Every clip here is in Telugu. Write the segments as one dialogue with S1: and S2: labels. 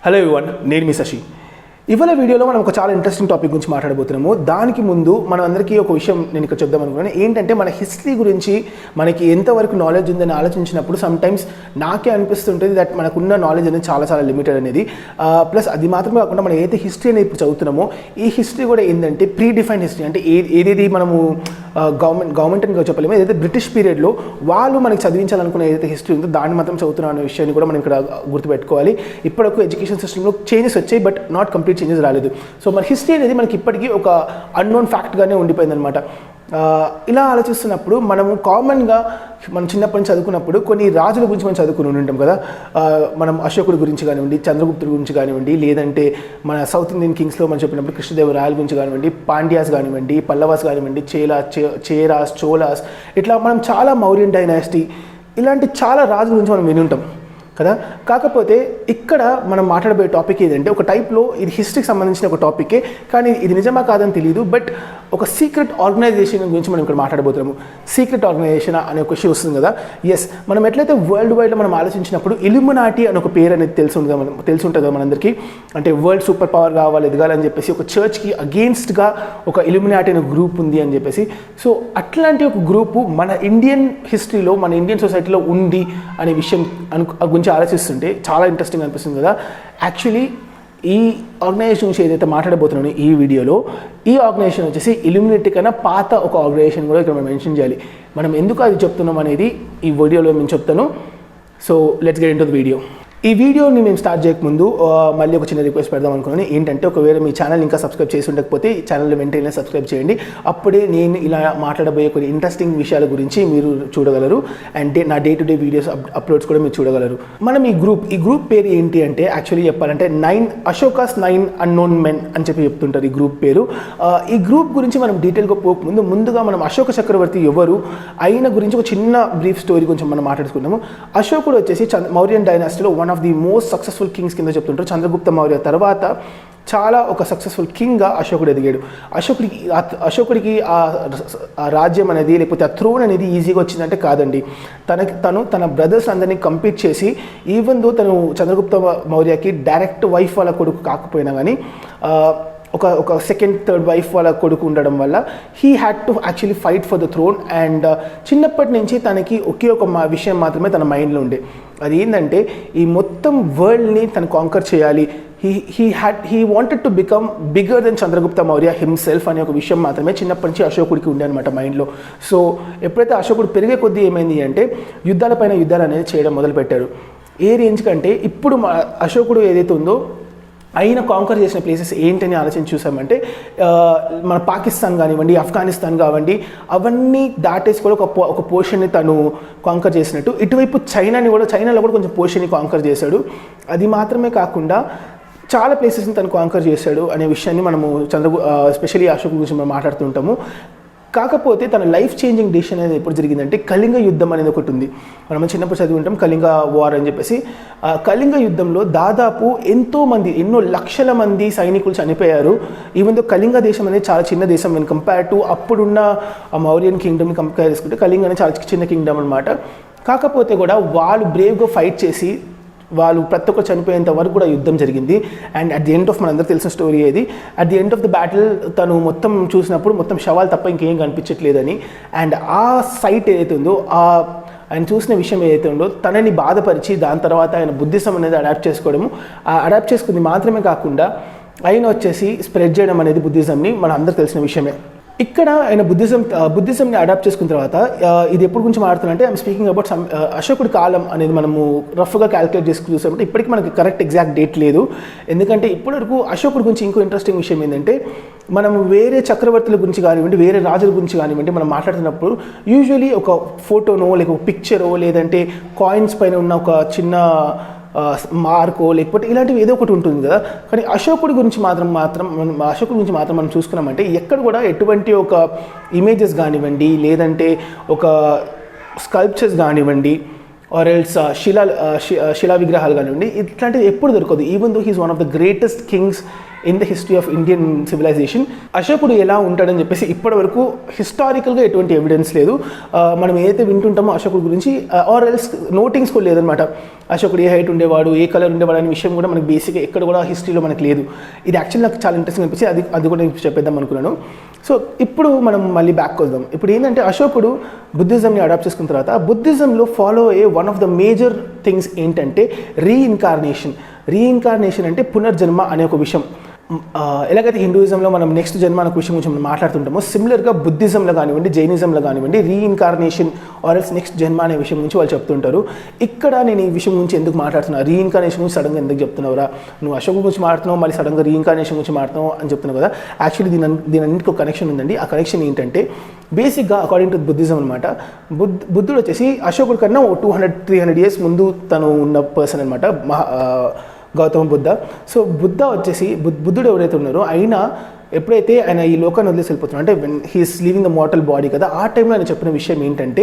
S1: హలో ఎవ్రీవన్, నేను మీ శశి. ఇవాళ వీడియోలో మనం ఒక చాలా ఇంట్రెస్టింగ్ టాపిక్ గురించి మాట్లాడబోతున్నాము. దానికి ముందు మనం అందరికీ ఒక విషయం నేను ఇక్కడ చెప్దాం అనుకున్నాను. ఏంటంటే మన హిస్టరీ గురించి మనకి ఎంతవరకు నాలెడ్జ్ ఉందని ఆలోచించినప్పుడు సమ్ టైమ్స్ నాకే అనిపిస్తుంటుంది దట్ మనకున్న నాలెడ్జ్ అనేది చాలా చాలా లిమిటెడ్ అనేది. ప్లస్ అది మాత్రమే కాకుండా మనం ఏదైతే హిస్టరీ అనేది ఇప్పుడు చదువుతున్నామో ఈ హిస్టరీ కూడా ఏంటంటే ప్రీ డిఫైన్డ్ హిస్టరీ. అంటే ఏదేది మనము గవర్నమెంట్ అని చెప్పలేము, ఏదైతే బ్రిటిష్ పీరియడ్లో వాళ్ళు మనకి చదివించాలనుకున్న ఏదైతే హిస్టరీ ఉందో దాన్ని మాత్రం చదువుతున్నాం అనే విషయాన్ని కూడా మనం ఇక్కడ గుర్తుపెట్టుకోవాలి. ఇప్పటివరకు ఎడ్యుకేషన్ సిస్టంలో చేంజెస్ వచ్చాయి, బట్ నాట్ కంప్లీట్ చేంజెస్ రాలేదు. సో మన హిస్టరీ అనేది మనకి ఇప్పటికీ ఒక అన్నోన్ ఫ్యాక్ట్గానే ఉండిపోయిందనమాట. ఇలా ఆలోచిస్తున్నప్పుడు మనము కామన్గా మనం చిన్నప్పటి నుంచి చదువుకున్నప్పుడు కొన్ని రాజుల గురించి మనం చదువుకుని ఉంటాం కదా. మనం అశోకుడి గురించి కానివ్వండి, చంద్రగుప్తుడి గురించి కానివ్వండి, లేదంటే మన సౌత్ ఇండియన్ కింగ్స్లో మనం చెప్పినప్పుడు కృష్ణదేవరాయల గురించి కానివ్వండి, పాండ్యాస్ కానివ్వండి, పల్లవాస్ కానివ్వండి, చేరాస్, చోళాస్, ఇట్లా మనం చాలా మౌర్యన్ డైనాసిటీ ఇలాంటి చాలా రాజుల గురించి మనం విని ఉంటాం కదా. కాకపోతే ఇక్కడ మనం మాట్లాడబోయే టాపిక్ ఏదంటే ఒక టైప్లో ఇది హిస్టరీకి సంబంధించిన ఒక టాపికే, కానీ ఇది నిజమా కాదని తెలియదు. బట్ ఒక సీక్రెట్ ఆర్గనైజేషన్ గురించి మనం ఇక్కడ మాట్లాడబోతున్నాము. సీక్రెట్ ఆర్గనైజేషన్ అనే ఒక ఇష్యూ వస్తుంది కదా. ఎస్, మనం ఎట్లయితే వరల్డ్ వైడ్లో మనం ఆలోచించినప్పుడు ఇల్యూమినాటి అనే ఒక పేరు అనేది తెలిసి ఉంటుంది మనందరికీ. అంటే వరల్డ్ సూపర్ పవర్ కావాలి, ఎదగాలని చెప్పేసి ఒక చర్చ్కి అగెయిన్స్ట్గా ఒక ఇల్యూమినాటి అనే గ్రూప్ ఉంది అని చెప్పేసి. సో అట్లాంటి ఒక గ్రూపు మన ఇండియన్ హిస్టరీలో, మన ఇండియన్ సొసైటీలో ఉంది అనే విషయం గురించి ఆలోచిస్తుంటే చాలా ఇంట్రెస్టింగ్ అనిపిస్తుంది కదా. యాక్చువల్లీ ఈ ఆర్గనైజేషన్ గురించి ఏదైతే మాట్లాడబోతున్నానో ఈ వీడియోలో, ఈ ఆర్గనైజేషన్ వచ్చేసి ఇల్యూమినాటి కన్నా పాత ఒక ఆర్గనైజేషన్ కూడా ఇక్కడ మనం మెన్షన్ చేయాలి. మనం ఎందుకు అది చెప్తున్నాం అనేది ఈ వీడియోలో నేను చెప్తాను. So let's get into the video. ఈ వీడియోని మేము స్టార్ట్ చేయకముందు మళ్ళీ ఒక చిన్న రిక్వెస్ట్ పెడదాం అనుకున్నాను. ఏంటంటే ఒకవేళ మీ ఛానల్ ఇంకా సబ్స్క్రైబ్ చేసి ఉండకపోతే ఈ ఛానల్ వెంటనే సబ్స్క్రైబ్ చేయండి. అప్పుడే నేను ఇలా మాట్లాడబోయే కొన్ని ఇంట్రెస్టింగ్ విషయాల గురించి మీరు చూడగలరు. అండ్ నా day to day videos uploads కూడా మీరు చూడగలరు. మనం ఈ గ్రూప్ పేరు ఏంటి అంటే యాక్చువల్లీ చెప్పాలంటే అశోకాస్ 9 అన్నోన్ మెన్ అని చెప్పి చెప్తుంటారు ఈ గ్రూప్ పేరు. ఈ గ్రూప్ గురించి మనం డీటెయిల్గా పోకముందు ముందుగా మనం అశోక చక్రవర్తి ఎవరు ఆయన గురించి ఒక చిన్న బ్రీఫ్ స్టోరీ గురించి మనం మాట్లాడుకున్నాము. అశోకుడు వచ్చేసి మౌర్యన్ డైనాసిటీలో one of the most successful kings కింద చెప్తుంటారు. చంద్రగుప్త మౌర్య తర్వాత చాలా ఒక సక్సెస్ఫుల్ కింగ్గా అశోకుడు ఎదిగాడు. అశోకుడికి ఆ రాజ్యం అనేది లేకపోతే ఆ థ్రోన్ అనేది ఈజీగా వచ్చిందంటే కాదండి. తన బ్రదర్స్ అందరినీ కంపీట్ చేసి, ఈవెన్ దో తను చంద్రగుప్త మౌర్యకి డైరెక్ట్ వైఫ్ వాళ్ళ కొడుకు కాకపోయినా కానీ ఒక సెకండ్ థర్డ్ వైఫ్ వాళ్ళ కొడుకు ఉండడం వల్ల he had to actually fight for the throne. And చిన్నప్పటి నుంచి తనకి ఒకే ఒక విషయం మాత్రమే తన మైండ్లో ఉండే, అది ఏంటంటే ఈ మొత్తం వరల్డ్ని తను కాంకర్ చేయాలి. He wanted to become bigger than Chandragupta Maurya himself అనే ఒక విషయం మాత్రమే చిన్నప్పటి నుంచి అశోకుడికి ఉండే అనమాట మైండ్లో. సో ఎప్పుడైతే అశోకుడు పెరిగే కొద్దీ ఏమైంది అంటే యుద్ధాలు అనేది చేయడం మొదలుపెట్టాడు. ఏ రేంజ్ కంటే ఇప్పుడు అశోకుడు ఏదైతే ఉందో ఆయన కాంకర్ చేసిన ప్లేసెస్ ఏంటని ఆలోచన చూసామంటే మన పాకిస్తాన్ కానివ్వండి, ఆఫ్ఘనిస్తాన్ కానివ్వండి, అవన్నీ దాటేసి కూడా ఒక పోర్షన్ని తను కాంకర్ చేసినట్టు ఇటువైపు చైనాలో కూడా కొంచెం పోర్షన్ని కాంకర్ చేశాడు. అది మాత్రమే కాకుండా చాలా ప్లేసెస్ని తను కాంకర్ చేశాడు అనే విషయాన్ని మనము ఎస్పెషల్లీ అశోక్ గురించి మనం మాట్లాడుతుంటాము. కాకపోతే తన లైఫ్ చేంజింగ్ డిసిషన్ అనేది ఎప్పుడు జరిగిందంటే కళింగ యుద్ధం అనేది ఒకటి ఉంది. మనం చిన్నప్పుడు చదివి ఉంటాం కళింగ వార్ అని చెప్పేసి. కళింగ యుద్ధంలో దాదాపు ఎన్నో లక్షల మంది సైనికులు చనిపోయారు. ఈవెన్ దో కళింగ దేశం అనేది చాలా చిన్న దేశం. నేను కంపేర్ టు అప్పుడున్న మౌర్యన్ కింగ్డమ్ని కంపేర్ చేసుకుంటే కళింగ అనేది చాలా చిన్న కింగ్డమ్ అనమాట. కాకపోతే కూడా వాళ్ళు బ్రేవ్గా ఫైట్ చేసి వాళ్ళు ప్రతి ఒక్కరు చనిపోయేంత వరకు కూడా యుద్ధం జరిగింది. And at the end of మనందరూ తెలిసిన స్టోరీ ఏది, at the end of the battle తను మొత్తం చూసినప్పుడు మొత్తం శవాలు తప్ప ఇంకేం కనిపించట్లేదని. అండ్ ఆ సైట్ ఏదైతే ఉందో ఆయన చూసిన విషయం ఏదైతే ఉందో తనని బాధపరిచి దాని తర్వాత ఆయన బుద్ధిజం అనేది అడాప్ట్ చేసుకుంది మాత్రమే కాకుండా ఆయన వచ్చేసి స్ప్రెడ్ చేయడం అనేది బుద్ధిజంని మన అందరూ తెలిసిన విషయమే. ఇక్కడ ఆయన బుద్ధిజంని అడాప్ట్ చేసుకున్న తర్వాత ఇది ఎప్పుడు గురించి మాట్లాడుతున్నంటే ఐఎమ్ స్పీకింగ్ అబౌట్ అశోకుడి కాలం అనేది మనము రఫ్గా క్యాలిక్యులేట్ చేసుకుని చూసామంటే ఇప్పటికీ మనకి కరెక్ట్ ఎగ్జాక్ట్ డేట్ లేదు. ఎందుకంటే ఇప్పటివరకు అశోకుడి గురించి ఇంకో ఇంట్రెస్టింగ్ విషయం ఏంటంటే మనం వేరే చక్రవర్తుల గురించి కానివ్వండి, వేరే రాజుల గురించి కానివ్వండి మనం మాట్లాడుతున్నప్పుడు యూజువలీ ఒక ఫోటోనో లేక ఒక పిక్చరో లేదంటే కాయిన్స్ పైన ఉన్న ఒక చిన్న మార్కో లేకపోతే ఇలాంటివి ఏదో ఒకటి ఉంటుంది కదా. కానీ అశోకుడి గురించి మాత్రం మనం చూసుకున్నామంటే ఎక్కడ కూడా ఎటువంటి ఒక ఇమేజెస్ కానివ్వండి, లేదంటే ఒక స్కల్ప్చర్స్ కానివ్వండి, ఆర్ ఎల్స్ శిలా విగ్రహాలు కానివ్వండి, ఇట్లాంటివి ఎప్పుడు దొరకదు. Even though he's one of the greatest kings in the history of Indian civilisation. అశోకుడు ఎలా ఉంటాడని చెప్పేసి ఇప్పటివరకు హిస్టారికల్గా ఎటువంటి ఎవిడెన్స్ లేదు. మనం ఏదైతే వింటుంటామో అశోకుడు గురించి ఆర్ ఎల్స్ నోటింగ్స్ కూడా లేదనమాట. అశోకుడు ఏ హైట్ ఉండేవాడు, ఏ కలర్ ఉండేవాడు అనే విషయం కూడా మనకి బేసిక్గా ఎక్కడ కూడా హిస్టరీలో మనకి లేదు. ఇది యాక్చువల్లీ నాకు చాలా ఇంట్రెస్టింగ్ అనిపించి అది కూడా నేను చెప్పేద్దాం అనుకున్నాను. సో ఇప్పుడు మనం మళ్ళీ బ్యాక్ వద్దాం. ఇప్పుడు ఏంటంటే అశోకుడు బుద్ధిజంని అడాప్ట్ చేసుకున్న తర్వాత బుద్ధిజంలో ఫాలో అయ్యే one of the major things ఏంటంటే రీఇన్కార్నేషన్ అంటే పునర్జన్మ అనే ఒక విషయం. ఎలాగైతే హిందూయిజంలో మనం నెక్స్ట్ జన్మ అనే విషయం గురించి మనం మాట్లాడుతుంటామో, సిమిలర్గా బుద్ధిజంలో కానివ్వండి, జైనిజంలో కానివ్వండి, రీఇన్కార్నేషన్ ఆర్ ఎల్స్ నెక్స్ట్ జన్మ అనే విషయం గురించి వాళ్ళు చెప్తుంటారు. ఇక్కడ నేను ఈ విషయం గురించి ఎందుకు మాట్లాడుతున్నా, రీఇన్కార్నేషన్ గురించి సడన్గా ఎందుకు చెప్తున్నావురా, నువ్వు అశోక్ గురించి మాట్లాడుతున్నావు, మళ్ళీ సడన్గా రీఇన్కార్నేషన్ గురించి మాట్లాడుతున్నావు అని చెప్తున్నావు కదా. యాక్చువల్లీ దీని అన్నిటికీ ఒక కనెక్షన్ ఉందండి. ఆ కనెక్షన్ ఏంటంటే బేసిక్గా అకార్డింగ్ టు బుద్ధిజం అనమాట. బుద్ధుడు వచ్చేసి అశోకుడి కన్నా 200-300 years ముందు తను ఉన్న పర్సన్ అనమాట, గౌతమ బుద్ధ. సో బుద్ధ వచ్చేసి బుద్ధుడు ఎవరైతే ఉన్నారో ఆయన ఎప్పుడైతే ఆయన ఈ లోకాన్ని వదిలేసి వెళ్ళిపోతున్నాడు అంటే when he is leaving the mortal body కదా, ఆ టైంలో ఆయన చెప్పిన విషయం ఏంటంటే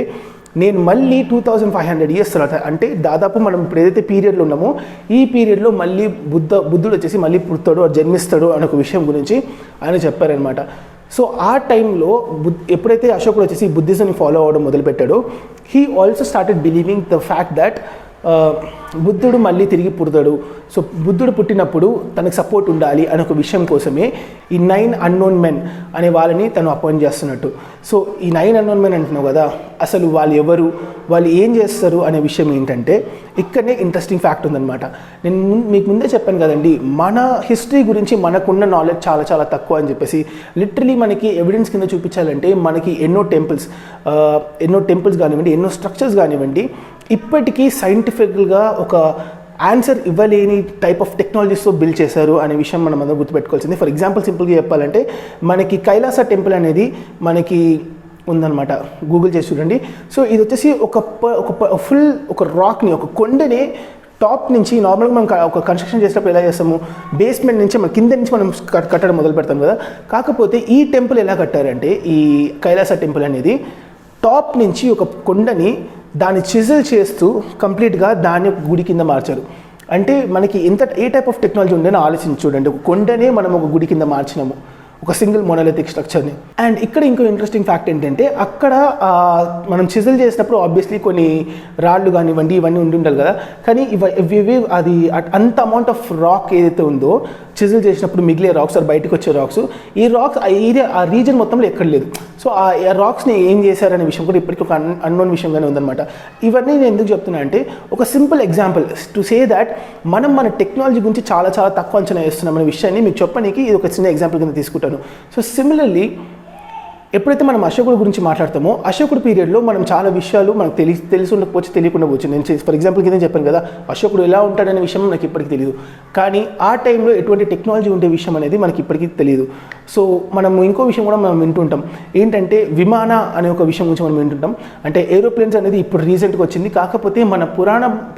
S1: నేను మళ్ళీ 2500 years తర్వాత, అంటే దాదాపు మనం ఇప్పుడు ఏదైతే పీరియడ్లో ఉన్నామో ఈ పీరియడ్లో మళ్ళీ బుద్ధుడు వచ్చేసి మళ్ళీ పుడతాడు, జన్మిస్తాడు అనే ఒక విషయం గురించి ఆయన చెప్పారనమాట. సో ఆ టైంలో ఎప్పుడైతే అశోకుడు వచ్చేసి బుద్ధిజంని ఫాలో అవ్వడం మొదలుపెట్టాడో he also started believing the fact that బుద్ధుడు మళ్ళీ తిరిగి పుడతాడు. సో బుద్ధుడు పుట్టినప్పుడు తనకు సపోర్ట్ ఉండాలి అనే ఒక విషయం కోసమే ఈ 9 unknown men అనే వాళ్ళని తను అపాయింట్ చేస్తున్నట్టు. సో ఈ 9 unknown men అంటున్నావు కదా, అసలు వాళ్ళు ఎవరు, వాళ్ళు ఏం చేస్తారు అనే విషయం ఏంటంటే ఇక్కడనే ఇంట్రెస్టింగ్ ఫ్యాక్ట్ ఉందన్నమాట. నేను మీకు ముందే చెప్పాను కదండి, మన హిస్టరీ గురించి మనకున్న నాలెడ్జ్ చాలా చాలా తక్కువ అని చెప్పేసి. లిటరలీ మనకి ఎవిడెన్స్ కింద చూపించాలంటే మనకి ఎన్నో టెంపుల్స్ కానివ్వండి, ఎన్నో స్ట్రక్చర్స్ కానివ్వండి, ఇప్పటికీ సైంటిఫికల్గా ఒక ఆన్సర్ ఇవ్వలేని టైప్ ఆఫ్ టెక్నాలజీస్తో బిల్డ్ చేశారు అనే విషయం మనం అందరూ గుర్తుపెట్టుకోవాల్సింది. ఫర్ ఎగ్జాంపుల్ సింపుల్గా చెప్పాలంటే మనకి కైలాస టెంపుల్ అనేది మనకి ఉందన్నమాట, గూగుల్ చేసి చూడండి. సో ఇది వచ్చేసి ఒక రాక్ని, ఒక కొండని టాప్ నుంచి నార్మల్గా మనం ఒక కన్స్ట్రక్షన్ చేసేటప్పుడు ఎలా చేస్తాము, బేస్మెంట్ నుంచి మన కింద నుంచి మనం కట్టడం మొదలు పెడతాం కదా. కాకపోతే ఈ టెంపుల్ ఎలా కట్టారంటే, ఈ కైలాస టెంపుల్ అనేది టాప్ నుంచి ఒక కొండని దాన్ని చిజిల్ చేస్తూ కంప్లీట్గా దాన్ని గుడి కింద మార్చారు. అంటే మనకి ఏ టైప్ ఆఫ్ టెక్నాలజీ ఉందని ఆలోచించి చూడండి. ఒక కొండనే మనం ఒక గుడి కింద మార్చినాము, ఒక సింగిల్ మొనోలిథిక్ స్ట్రక్చర్ని. అండ్ ఇక్కడ ఇంకో ఇంట్రెస్టింగ్ ఫ్యాక్ట్ ఏంటంటే అక్కడ మనం చిజిల్ చేసినప్పుడు ఆబ్వియస్లీ కొన్ని రాళ్ళు కానివ్వండి ఇవన్నీ ఉండాలి కదా, కానీ ఇవి అది అంత అమౌంట్ ఆఫ్ రాక్ ఏదైతే ఉందో చిజిల్ చేసినప్పుడు మిగిలే రాక్స్ ఆర్ బయటకు వచ్చే రాక్స్, ఈ రాక్స్ ఆ రీజన్ మొత్తంలో ఎక్కడ లేదు. సో ఆ రాక్స్ని ఏం చేశారనే విషయం కూడా ఇప్పటికీ ఒక అన్నోన్ విషయంగానే ఉందన్నమాట. ఇవన్నీ నేను ఎందుకు చెప్తున్నా అంటే ఒక simple example to say that మనం మన టెక్నాలజీ గురించి చాలా చాలా తక్కువ అంచనా వేస్తున్నాం అనే విషయాన్ని మీకు చెప్పడానికి ఇది ఒక చిన్న ఎగ్జాంపుల్ కింద తీసుకుంటాను. సో సిమిలర్లీ ఎప్పుడైతే మనం అశోకుడు గురించి మాట్లాడతామో అశోకుడు పీరియడ్లో మనం చాలా విషయాలు మనకు తెలిసి ఉండకపోవచ్చు, తెలియకుండా పోవచ్చు. నేను ఫర్ ఎగ్జాంపుల్ కింద చెప్పాను కదా, అశోకుడు ఎలా ఉంటాడనే విషయం నాకు ఇప్పటికీ తెలియదు, కానీ ఆ టైంలో ఎటువంటి టెక్నాలజీ ఉండే విషయం అనేది మనకి ఇప్పటికీ తెలియదు. సో మనం ఇంకో విషయం కూడా మనం వింటుంటాం ఏంటంటే విమాన అనే ఒక విషయం గురించి మనం వింటుంటాం. అంటే ఏరోప్లేన్స్ అనేది ఇప్పుడు రీసెంట్గా వచ్చింది, కాకపోతే మన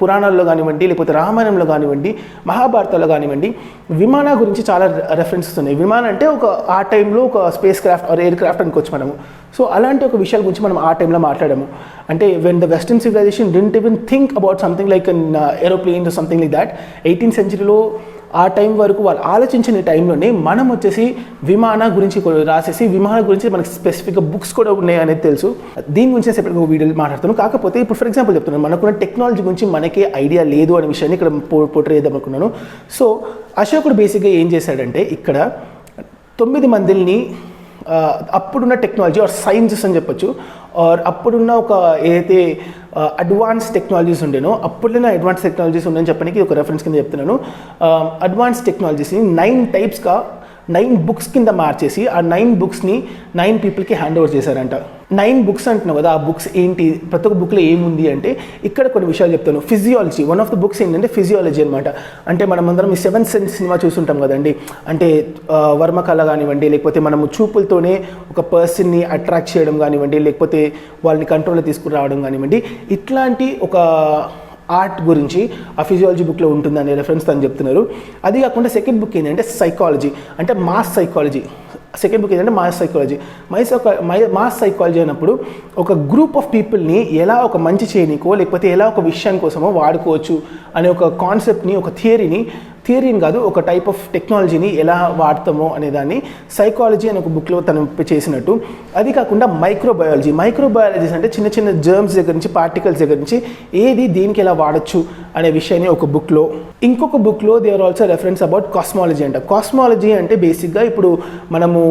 S1: పురాణాల్లో కానివ్వండి, లేకపోతే రామాయణంలో కానివ్వండి, మహాభారతాల్లో కానివ్వండి విమాన గురించి చాలా రెఫరెన్సెస్ ఉన్నాయి. విమానం అంటే ఆ టైంలో ఒక spacecraft or aircraft అనుకోవచ్చు మనము. సో అలాంటి ఒక విషయాల గురించి మనం ఆ టైంలో మాట్లాడాము. అంటే when the western civilisation didn't even think about something like an aeroplane or something like that. 18th century ఆ టైం వరకు వాళ్ళు ఆలోచించిన టైంలోనే మనం వచ్చేసి విమాన గురించి రాసేసి విమాన గురించి మనకి స్పెసిఫిక్గా బుక్స్ కూడా ఉన్నాయి అనేది తెలుసు. దీని గురించి సెపరేట్గా ఒక వీడియోలు మాట్లాడుతాను. కాకపోతే ఇప్పుడు ఫర్ ఎగ్జాంపుల్ చెప్తున్నాను, మనకున్న టెక్నాలజీ గురించి మనకే ఐడియా లేదు అనే విషయాన్ని ఇక్కడ పోర్ట్రే చేద్దాం అనుకున్నాను. సో అశోకుడు బేసిక్గా ఏం చేశాడంటే ఇక్కడ 9 మందిని అప్పుడున్న టెక్నాలజీ ఆర్ సైన్సెస్ అని చెప్పొచ్చు, ఆర్ అప్పుడున్న ఒక ఏదైతే అడ్వాన్స్ టెక్నాలజీస్ ఉండేనో అప్పుడున్న అడ్వాన్స్ టెక్నాలజీస్ ఉండని చెప్పడానికి ఒక రెఫరెన్స్ కింద చెప్తున్నాను. అడ్వాన్స్ టెక్నాలజీస్ని 9 టైప్స్గా 9 books కింద మార్చేసి ఆ 9 booksని 9 peopleకి హ్యాండ్ ఓవర్ చేశారంట. 9 books అంటున్నావు కదా, ఆ బుక్స్ ఏంటి, ప్రతి ఒక్క బుక్లో ఏముంది అంటే ఇక్కడ కొన్ని విషయాలు చెప్తాను. Physiology, one of the books ఏంటంటే ఫిజియాలజీ అనమాట. అంటే మనం అందరం ఈ 7th Sense సినిమా చూస్తుంటాం కదండి, అంటే వర్మకళ కానివ్వండి, లేకపోతే మనము చూపులతోనే ఒక పర్సన్ని అట్రాక్ట్ చేయడం కానివ్వండి, లేకపోతే వాళ్ళని కంట్రోల్లో తీసుకురావడం కానివ్వండి, ఇట్లాంటి ఒక ఆర్ట్ గురించి ఆ ఫిజియాలజీ బుక్లో ఉంటుందనే రెఫరెన్స్ అని చెప్తున్నారు. అది కాకుండా సెకండ్ బుక్ ఏంటంటే సైకాలజీ, అంటే మాస్ సైకాలజీ. సెకండ్ బుక్ ఏంటంటే మాస్ సైకాలజీ. మాస్ సైకాలజీ అన్నప్పుడు ఒక గ్రూప్ ఆఫ్ పీపుల్ని ఎలా ఒక మంచి చేయనీకో లేకపోతే ఎలా ఒక విషయం కోసమో వాడుకోవచ్చు అనే ఒక కాన్సెప్ట్ని, ఒక థియరీని థియరీని కాదు, ఒక టైప్ ఆఫ్ టెక్నాలజీని ఎలా వాడతామో అనేదాన్ని సైకాలజీ అనే ఒక బుక్లో తను చేసినట్టు. అది కాకుండా మైక్రోబయాలజీస్ అంటే చిన్న చిన్న జర్మ్స్ దగ్గర నుంచి, పార్టికల్స్ దగ్గర నుంచి ఏది దేనికి ఎలా వాడచ్చు అనే విషయాన్ని ఒక బుక్లో. ఇంకొక బుక్లో they are also reference about cosmology అంట. కాస్మాలజీ అంటే బేసిక్గా ఇప్పుడు మనము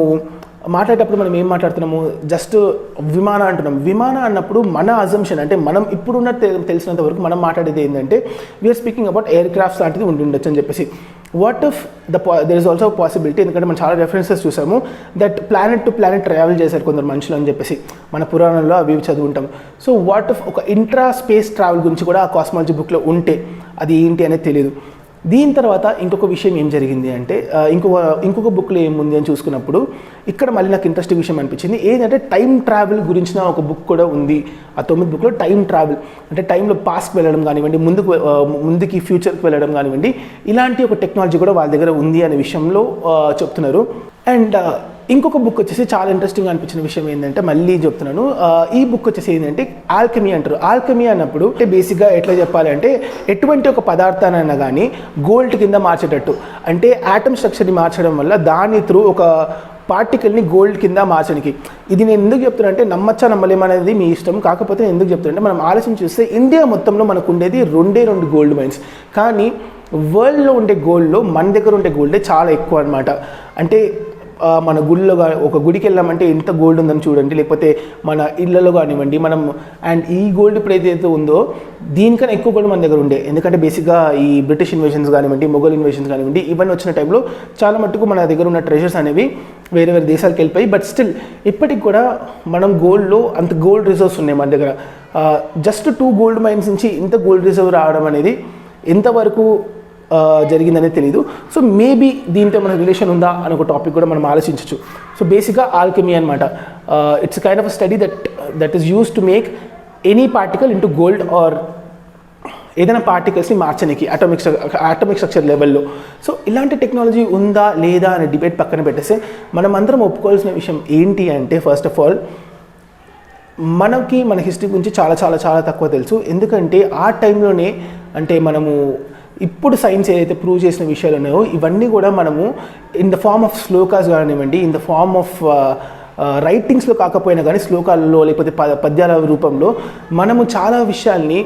S1: మాట్లాడేటప్పుడు మనం ఏం మాట్లాడుతున్నాము, జస్ట్ విమాన అంటున్నాం. విమాన అన్నప్పుడు మన అజంప్షన్ అంటే మనం ఇప్పుడున్న తెలిసినంత వరకు మనం మాట్లాడేది ఏంటంటే వీఆర్ స్పీకింగ్ అబౌట్ ఎయిర్ క్రాఫ్ట్స్ లాంటిది ఉండొచ్చు అని చెప్పేసి. What if there is also possibility, ఎందుకంటే మనం చాలా రెఫరెన్సెస్ చూసాము that planet to planet travel చేశారు కొందరు మనుషులు అని చెప్పేసి మన పురాణంలో అవి చదువుకుంటాం. సో వాట్ ఇఫ్ ఒక ఇంట్రా స్పేస్ ట్రావెల్ గురించి కూడా ఆ కాస్మాలజీ బుక్లో ఉంటే అది ఏంటి అనేది తెలియదు. దీని తర్వాత ఇంకొక విషయం ఏం జరిగింది అంటే ఇంకొక బుక్లో ఏముంది అని చూసుకున్నప్పుడు ఇక్కడ మళ్ళీ నాకు ఇంట్రెస్టింగ్ విషయం అనిపించింది. ఏంటంటే టైం ట్రావెల్ గురించిన ఒక బుక్ కూడా ఉంది. ఆ 9 బుక్లో టైం ట్రావెల్ అంటే టైంలో పాస్ట్కి వెళ్ళడం కానివ్వండి, ముందుకి ఫ్యూచర్కి వెళ్ళడం కానివ్వండి, ఇలాంటి ఒక టెక్నాలజీ కూడా వాళ్ళ దగ్గర ఉంది అనే విషయంలో చెప్తున్నారు. అండ్ ఇంకొక బుక్ వచ్చేసి చాలా ఇంట్రెస్టింగ్ అనిపించిన విషయం ఏంటంటే మళ్ళీ చెప్తున్నాను, ఈ బుక్ వచ్చేసి ఏంటంటే ఆల్కెమీ అంటారు. ఆల్కెమీ అన్నప్పుడు బేసిక్గా ఎట్లా చెప్పాలంటే ఎటువంటి ఒక పదార్థానైనా కానీ గోల్డ్ కింద మార్చేటట్టు, అంటే ఆటమ్ స్ట్రక్చర్ని మార్చడం వల్ల దాని త్రూ ఒక పార్టికల్ని గోల్డ్ కింద మార్చడానికి. ఇది నేను ఎందుకు చెప్తున్నా అంటే నమ్మచ్చా నమ్మలేమనేది మీ ఇష్టం. కాకపోతే ఎందుకు చెప్తున్నా అంటే మనం ఆలోచన చూస్తే ఇండియా మొత్తంలో మనకు ఉండేది 2 గోల్డ్ మైన్స్, కానీ వరల్డ్లో ఉండే గోల్డ్లో మన దగ్గర ఉండే గోల్డే చాలా ఎక్కువ అనమాట. అంటే మన గుడిలో ఒక గుడికి వెళ్ళామంటే ఎంత గోల్డ్ ఉందని చూడండి, లేకపోతే మన ఇళ్లలో కానివ్వండి మనం. అండ్ ఈ గోల్డ్ ఇప్పుడు ఏదైతే ఉందో దీనికన్నా ఎక్కువ గోల్డ్ మన దగ్గర ఉండే, ఎందుకంటే బేసిక్గా ఈ బ్రిటిష్ ఇన్వేషన్స్ కానివ్వండి, మొఘల్ ఇన్వేషన్స్ కానివ్వండి, ఇవన్నీ వచ్చిన టైంలో చాలా మట్టుకు మన దగ్గర ఉన్న ట్రెజర్స్ అనేవి వేరే వేరే దేశాలకు వెళ్ళిపోయి. బట్ స్టిల్ ఇప్పటికి కూడా మనం గోల్డ్లో అంత గోల్డ్ రిజర్వ్స్ ఉన్నాయి మన దగ్గర. జస్ట్ 2 గోల్డ్ మైన్స్ నుంచి ఇంత గోల్డ్ రిజర్వ్ రావడం అనేది ఎంతవరకు జరిగిందనేది తెలియదు. సో మేబీ దీంతో మన రిలేషన్ ఉందా అని ఒక టాపిక్ కూడా మనం ఆలోచించవచ్చు. సో బేసిక్గా ఆల్కెమీ అనమాట, it's kind of a study that is use to make any particle into gold or ఏదైనా పార్టికల్స్ని మార్చడానికి ఆటమిక్ స్ట్రక్చర్ లెవెల్లో. సో ఇలాంటి టెక్నాలజీ ఉందా లేదా అనే డిబేట్ పక్కన పెట్టేస్తే మనం అందరం ఒప్పుకోవాల్సిన విషయం ఏంటి అంటే ఫస్ట్ ఆఫ్ ఆల్ మనకి మన హిస్టరీ గురించి చాలా చాలా చాలా తక్కువ తెలుసు. ఎందుకంటే ఆ టైంలోనే అంటే మనము ఇప్పుడు సైన్స్ ఏదైతే ప్రూవ్ చేసిన విషయాలు ఉన్నాయో ఇవన్నీ కూడా మనము in the form of shlokas కానివ్వండి, ఇన్ ద ఫార్మ్ ఆఫ్ రైటింగ్స్లో కాకపోయినా కానీ శ్లోకాలలో లేకపోతే పద్యాల రూపంలో మనము చాలా విషయాల్ని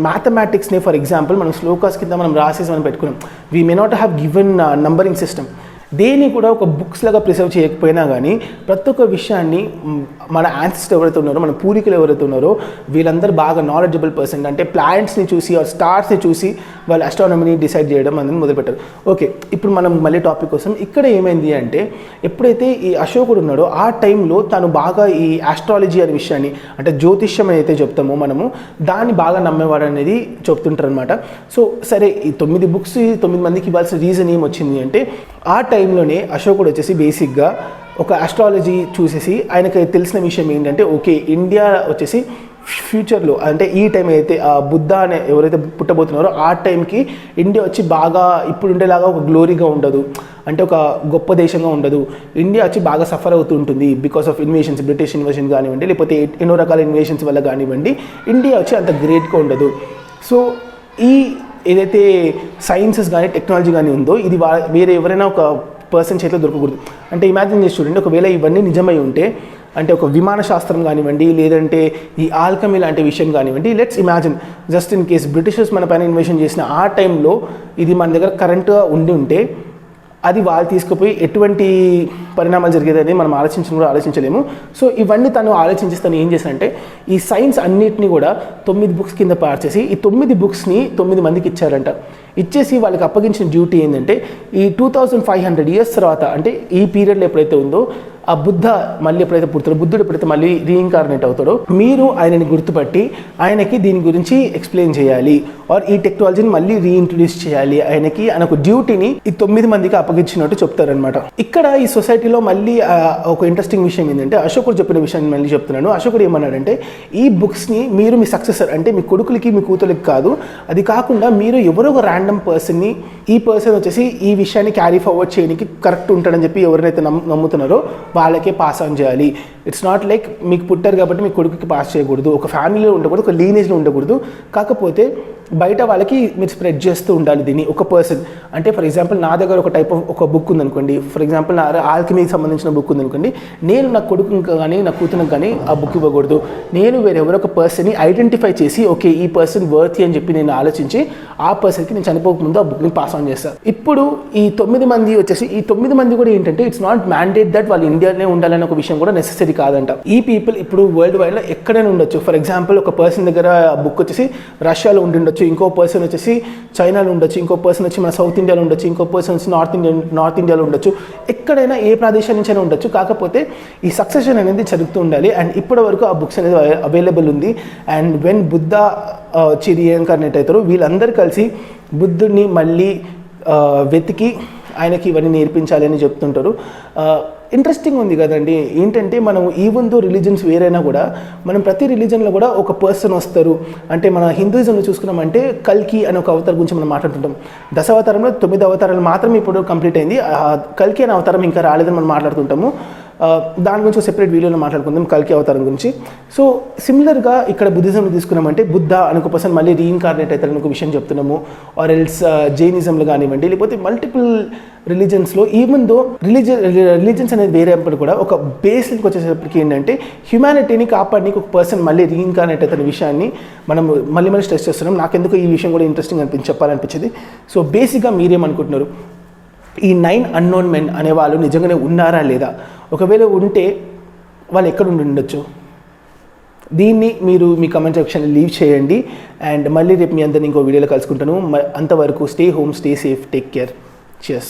S1: మ్యాథమెటిక్స్ని ఫర్ ఎగ్జాంపుల్ మనం శ్లోకాస్ కింద మనం రాసేసి మనం పెట్టుకున్నాం. We may not have given numbering system, దేన్ని కూడా ఒక బుక్స్ లాగా ప్రిజర్వ్ చేయకపోయినా కానీ ప్రతి ఒక్క విషయాన్ని మన యాన్సిస్టర్ ఎవరైతే ఉన్నారో, మన పూర్వీకులు ఎవరైతే ఉన్నారో వీళ్ళందరూ బాగా నాలెడ్జబుల్ పర్సన్, అంటే ప్లానెట్స్ని చూసి ఆర్ స్టార్స్ని చూసి వాళ్ళు అస్ట్రానమీని డిసైడ్ చేయడం అనేది మొదలుపెట్టారు. ఓకే, ఇప్పుడు మనం మళ్ళీ టాపిక్ కోసం ఇక్కడ ఏమైంది అంటే ఎప్పుడైతే ఈ అశోకుడు ఉన్నాడో ఆ టైంలో తను బాగా ఈ ఆస్ట్రాలజీ అనే విషయాన్ని అంటే జ్యోతిష్యం ఏదైతే చెప్తామో మనము దాన్ని బాగా నమ్మేవాడు అనేది చెప్తుంటారు అనమాట. సో సరే, ఈ 9 బుక్స్ 9 మందికి ఇవ్వాల్సిన రీజన్ ఏమొచ్చింది అంటే ఆ టైంలోనే అశోకుడు వచ్చేసి బేసిక్గా ఒక ఆస్ట్రాలజీ చూసేసి ఆయనకి తెలిసిన విషయం ఏంటంటే ఓకే ఇండియా వచ్చేసి ఫ్యూచర్లో అంటే ఈ టైం అయితే బుద్ధ అనే ఎవరైతే పుట్టబోతున్నారో ఆ టైంకి ఇండియా వచ్చి బాగా ఇప్పుడు ఉండేలాగా ఒక గ్లోరీగా ఉండదు, అంటే ఒక గొప్ప దేశంగా ఉండదు. ఇండియా వచ్చి బాగా సఫర్ అవుతూ ఉంటుంది because of invasions, British invasion కానివ్వండి లేకపోతే ఎన్నో రకాల ఇన్వేషన్స్ వల్ల కానివ్వండి, ఇండియా వచ్చి అంత గ్రేట్గా ఉండదు. సో ఈ ఏదైతే సైన్సెస్ కానీ టెక్నాలజీ కానీ ఉందో ఇది వేరే ఎవరైనా ఒక పర్సన్ చేతిలో దొరకకూడదు. అంటే ఇమాజిన్ చేసి చూడండి, ఒకవేళ ఇవన్నీ నిజమై ఉంటే అంటే ఒక విమాన శాస్త్రం కానివ్వండి లేదంటే ఈ ఆల్కమీ లాంటి విషయం కానివ్వండి, let's imagine just in case Britishers మన పైన ఇన్వేషన్ చేసిన ఆ టైంలో ఇది మన దగ్గర కరెంట్గా ఉండి ఉంటే అది వాళ్ళు తీసుకుపోయి ఎటువంటి పరిణామాలు జరిగేదని మనం ఆలోచించలేము. సో ఇవన్నీ తను ఆలోచించి తను ఏం చేశానంటే ఈ సైన్స్ అన్నిటిని కూడా 9 బుక్స్ కింద పార్చేసి ఈ 9 బుక్స్ని 9 మందికి ఇచ్చారంట. ఇచ్చేసి వాళ్ళకి అప్పగించిన డ్యూటీ ఏంటంటే ఈ 2500 years తర్వాత అంటే ఈ పీరియడ్లో ఎప్పుడైతే ఉందో ఆ బుద్ధ మళ్ళీ ఎప్పుడైతే పుడతాడో, బుద్ధుడు ఎప్పుడైతే మళ్ళీ రీఇన్కార్నేట్ అవుతాడో మీరు ఆయనని గుర్తుపట్టి ఆయనకి దీని గురించి ఎక్స్ప్లెయిన్ చేయాలి ఆర్ ఈ టెక్నాలజీని మళ్ళీ రీఇంట్రడ్యూస్ చేయాలి ఆయనకి ఒక డ్యూటీని ఈ 9 మందికి అప్పగించినట్టు చెప్తారనమాట. ఇక్కడ ఈ సొసైటీలో మళ్ళీ ఒక ఇంట్రెస్టింగ్ విషయం ఏంటంటే అశోకుడు చెప్పిన విషయాన్ని మళ్ళీ చెప్తున్నాను. అశోకుడు ఏమన్నాడంటే ఈ బుక్స్ని మీరు మీ సక్సెసర్ అంటే మీ కొడుకులకి మీ కూతురికి కాదు, అది కాకుండా మీరు ఎవరో ఒక ర్యాండమ్ పర్సన్ని ఈ పర్సన్ వచ్చేసి ఈ విషయాన్ని క్యారీ ఫార్వర్డ్ చేయడానికి కరెక్ట్ ఉంటాడని చెప్పి ఎవరైతే నమ్ముతున్నారో వాళ్ళకే పాస్ ఆన్ చేయాలి. ఇట్స్ నాట్ లైక్ మీకు పుట్టారు కాబట్టి మీ కొడుకుకి పాస్ చేయకూడదు, ఒక ఫ్యామిలీలో ఉండకూడదు, ఒక లీనేజ్లో ఉండకూడదు. కాకపోతే బయట వాళ్ళకి మీరు స్ప్రెడ్ చేస్తూ ఉండాలి దీన్ని ఒక పర్సన్. అంటే ఫర్ ఎగ్జాంపుల్ నా దగ్గర ఒక టైప్ ఆఫ్ ఒక బుక్ ఉందనుకోండి, ఫర్ ఎగ్జాంపుల్ నా ఆల్కెమీకి సంబంధించిన బుక్ ఉందనుకోండి, నేను నా కొడుకుకి కానీ నా కూతురికి కానీ ఆ బుక్ ఇవ్వకూడదు. నేను వేరెవరో ఒక పర్సన్ని ఐడెంటిఫై చేసి ఓకే ఈ పర్సన్ వర్తీ అని చెప్పి నేను ఆలోచించి ఆ పర్సన్కి నేను చనిపోకముందు ఆ బుక్ని పాస్ ఆన్ చేస్తాను. ఇప్పుడు ఈ 9 మంది వచ్చేసి ఈ 9 మంది కూడా ఏంటంటే ఇట్స్ నాట్ మ్యాండేట్ దట్ వాళ్ళు ఇండియాలోనే ఉండాలనే ఒక విషయం కూడా నెసెసరీ కాదంట. ఈ పీపుల్ ఇప్పుడు వరల్డ్ వైడ్లో ఎక్కడైనా ఉండొచ్చు. ఫర్ ఎగ్జాంపుల్ ఒక పర్సన్ దగ్గర బుక్ వచ్చేసి రష్యాలో ఉండి, ఇంకో పర్సన్ వచ్చేసి చైనాలో ఉండొచ్చు, ఇంకో పర్సన్ వచ్చి మన సౌత్ ఇండియాలో ఉండొచ్చు, ఇంకో పర్సన్ వచ్చి నార్త్ ఇండియాలో ఉండొచ్చు, ఎక్కడైనా ఏ ప్రదేశం నుంచైనా ఉండొచ్చు. కాకపోతే ఈ సక్సెషన్ అనేది జరుగుతూ ఉండాలి. అండ్ ఇప్పటి వరకు ఆ బుక్స్ అనేది అవైలబుల్ ఉంది. అండ్ వెన్ బుద్ధ వచ్చి రీఇన్కార్నేట్ అవుతారు, వీళ్ళందరూ కలిసి బుద్ధుడిని మళ్ళీ వెతికి ఆయనకి ఇవన్నీ నేర్పించాలి అని చెప్తుంటారు. ఇంట్రెస్టింగ్ ఉంది కదండి. ఏంటంటే మనం ఈవెన్ దో రిలీజన్స్ వేరైనా కూడా మనం ప్రతి రిలీజన్లో కూడా ఒక పర్సన్ వస్తారు. అంటే మన హిందూయిజంలో చూసుకున్నామంటే కల్కి అనే ఒక అవతారం గురించి మనం మాట్లాడుతుంటాం. 10 అవతారంలో 9 అవతారాలు మాత్రమే ఇప్పుడు కంప్లీట్ అయింది. కల్కి అనే అవతారం ఇంకా రాలేదని మనం మాట్లాడుతుంటాము. దాని గురించి ఒక సెపరేట్ వీడియోలో మాట్లాడుకుందాం, కల్కి అవతారం గురించి. సో సిమిలర్గా ఇక్కడ బుద్ధిజంలో తీసుకున్నామంటే బుద్ధ అని ఒక పర్సన్ మళ్ళీ రీఇన్కార్నేట్ అవుతారని ఒక విషయం చెప్తున్నాము. ఆర్ ఎల్స్ జైనిజంలో కానివ్వండి, లేకపోతే మల్టిపుల్ రిలీజన్స్లో ఈవెన్ దో రిలీజన్స్ అనేది వేరేప్పుడు కూడా ఒక బేస్కి వచ్చేసరికి ఏంటంటే హ్యుమానిటీని కాపాడడానికి ఒక పర్సన్ మళ్ళీ రీఇన్కార్నేట్ అవుతున్న విషయాన్ని మనం మళ్ళీ స్ట్రెస్ చేస్తున్నాం. నాకెందుకు ఈ విషయం కూడా ఇంట్రెస్టింగ్ చెప్పాలనిపించింది. సో బేసిక్గా మీరేమనుకుంటున్నారు, ఈ 9 అన్నోన్ మెన్ అనేవాళ్ళు నిజంగానే ఉన్నారా లేదా? ఒకవేళ ఉంటే వాళ్ళు ఎక్కడ ఉండొచ్చు? దీన్ని మీరు మీ కమెంట్ సెక్షన్లో లీవ్ చేయండి. అండ్ మళ్ళీ రేపు మీ అందరిని ఇంకో వీడియోలో కలుసుకుంటాను. అంతవరకు stay home, stay safe, take care. Cheers.